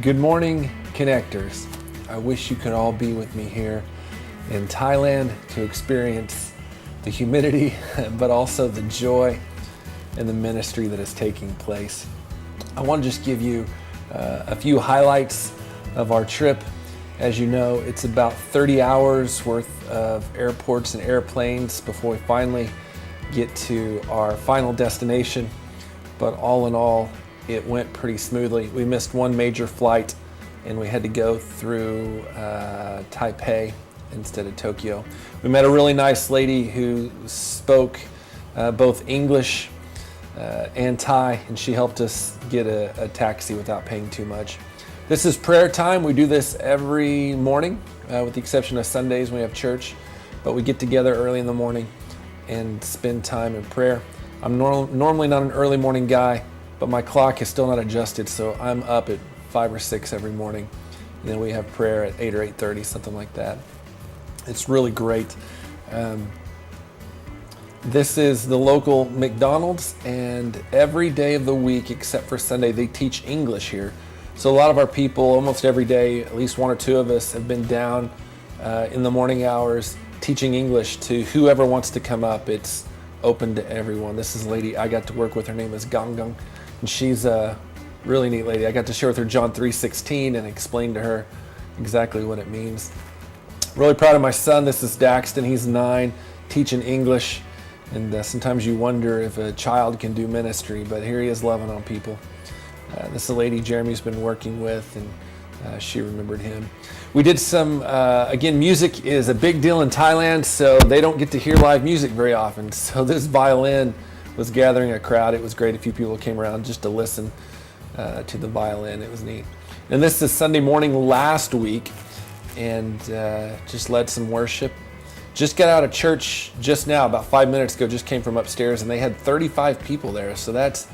Good morning, connectors. I wish you could all be with me here in Thailand to experience the humidity, but also the joy and the ministry that is taking place. I want to just give you a few highlights of our trip. As you know, it's about 30 hours worth of airports and airplanes before we finally get to our final destination. But all in all, it went pretty smoothly. We missed one major flight and we had to go through Taipei instead of Tokyo. We met a really nice lady who spoke both English and Thai, and she helped us get a taxi without paying too much. This is prayer time. We do this every morning, with the exception of Sundays when we have church, but we get together early in the morning and spend time in prayer. I'm normally not an early morning guy, but my clock is still not adjusted, so I'm up at 5 or 6 every morning. And then we have prayer at 8 or 8:30, something like that. It's really great. This is the local McDonald's, and every day of the week except for Sunday, they teach English here. So a lot of our people, almost every day, at least one or two of us, have been down in the morning hours teaching English to whoever wants to come up. It's open to everyone. This is a lady I got to work with. Her name is Gang, and she's a really neat lady. I got to share with her John 3:16 and explain to her exactly what it means. Really proud of my son. This is Daxton. He's 9, teaching English. And sometimes you wonder if a child can do ministry, but here he is loving on people. This is a lady Jeremy's been working with, and she remembered him. We did some, again, music is a big deal in Thailand, so they don't get to hear live music very often. So this violin was gathering a crowd. It was great. A few people came around just to listen to the violin. It was neat. And this is Sunday morning last week, and just led some worship. Just got out of church just now, about 5 minutes ago, just came from upstairs, and they had 35 people there. So that's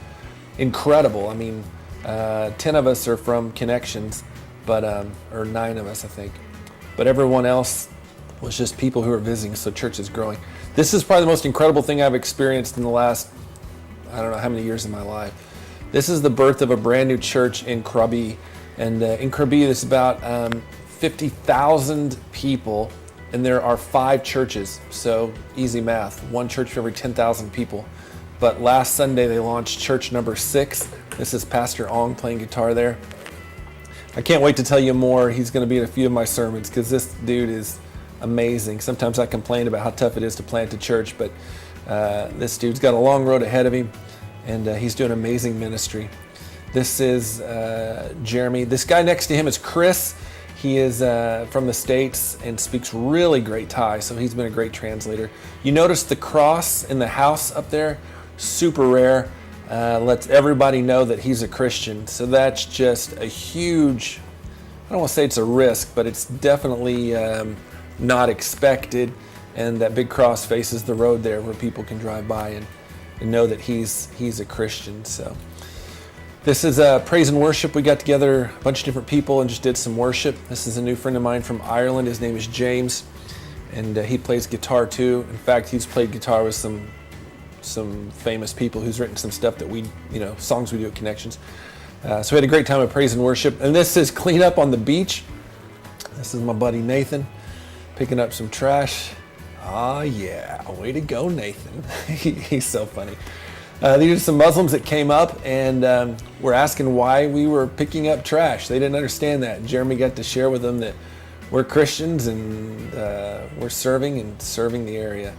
incredible. I mean, 10 of us are from Connections, but or 9 of us, I think. But everyone else was just people who are visiting, so church is growing. This is probably the most incredible thing I've experienced in the last, I don't know how many years of my life. This is the birth of a brand new church in Krabi. And in Krabi, there's about 50,000 people, and there are 5 churches. So easy math, 1 church for every 10,000 people. But last Sunday, they launched church number 6. This is Pastor Ong playing guitar there. I can't wait to tell you more. He's going to be at a few of my sermons because this dude is amazing. Sometimes I complain about how tough it is to plant a church, but this dude's got a long road ahead of him, and he's doing amazing ministry. This is Jeremy. This guy next to him is Chris. He is from the States and speaks really great Thai, so he's been a great translator. You notice the cross in the house up there? Super rare. Lets everybody know that he's a Christian. So that's just a huge, I don't want to say it's a risk, but it's definitely not expected. And that big cross faces the road there where people can drive by and know that he's a Christian. So this is praise and worship. We got together a bunch of different people and just did some worship. This is a new friend of mine from Ireland. His name is James, and he plays guitar too. In fact, he's played guitar with some famous people, who's written some stuff that we, songs we do at Connections. So we had a great time of praise and worship. And this is clean up on the beach. This is my buddy Nathan picking up some trash. Oh yeah, way to go, Nathan. He's so funny. These are some Muslims that came up and were asking why we were picking up trash. They didn't understand that. Jeremy got to share with them that we're Christians and we're serving the area.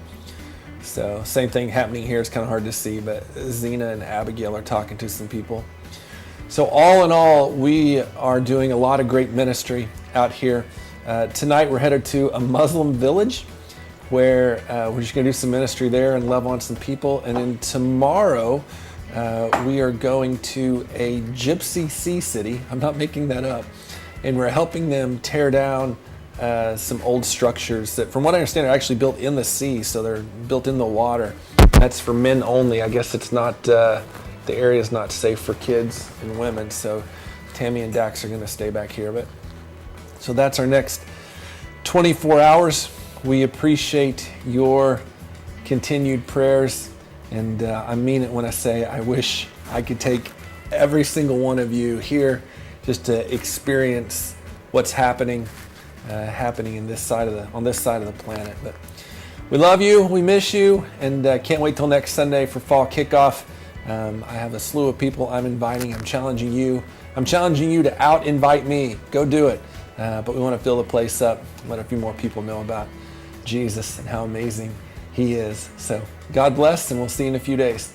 So same thing happening here. It's kind of hard to see, but Zena and Abigail are talking to some people. So all in all, we are doing a lot of great ministry out here. Tonight we're headed to a Muslim village where we're just going to do some ministry there and love on some people. And then tomorrow we are going to a Gypsy Sea City. I'm not making that up. And we're helping them tear down some old structures that, from what I understand, are actually built in the sea, so they're built in the water. That's for men only. I guess it's not, the area is not safe for kids and women, so Tammy and Dax are going to stay back here. But so that's our next 24 hours. We appreciate your continued prayers, and I mean it when I say I wish I could take every single one of you here just to experience what's happening in this side of the planet. But we love you, we miss you, and can't wait till next Sunday for fall kickoff. I have a slew of people I'm inviting. I'm challenging you to out-invite me. Go do it. But we want to fill the place up, let a few more people know about Jesus and how amazing He is. So God bless, and we'll see you in a few days.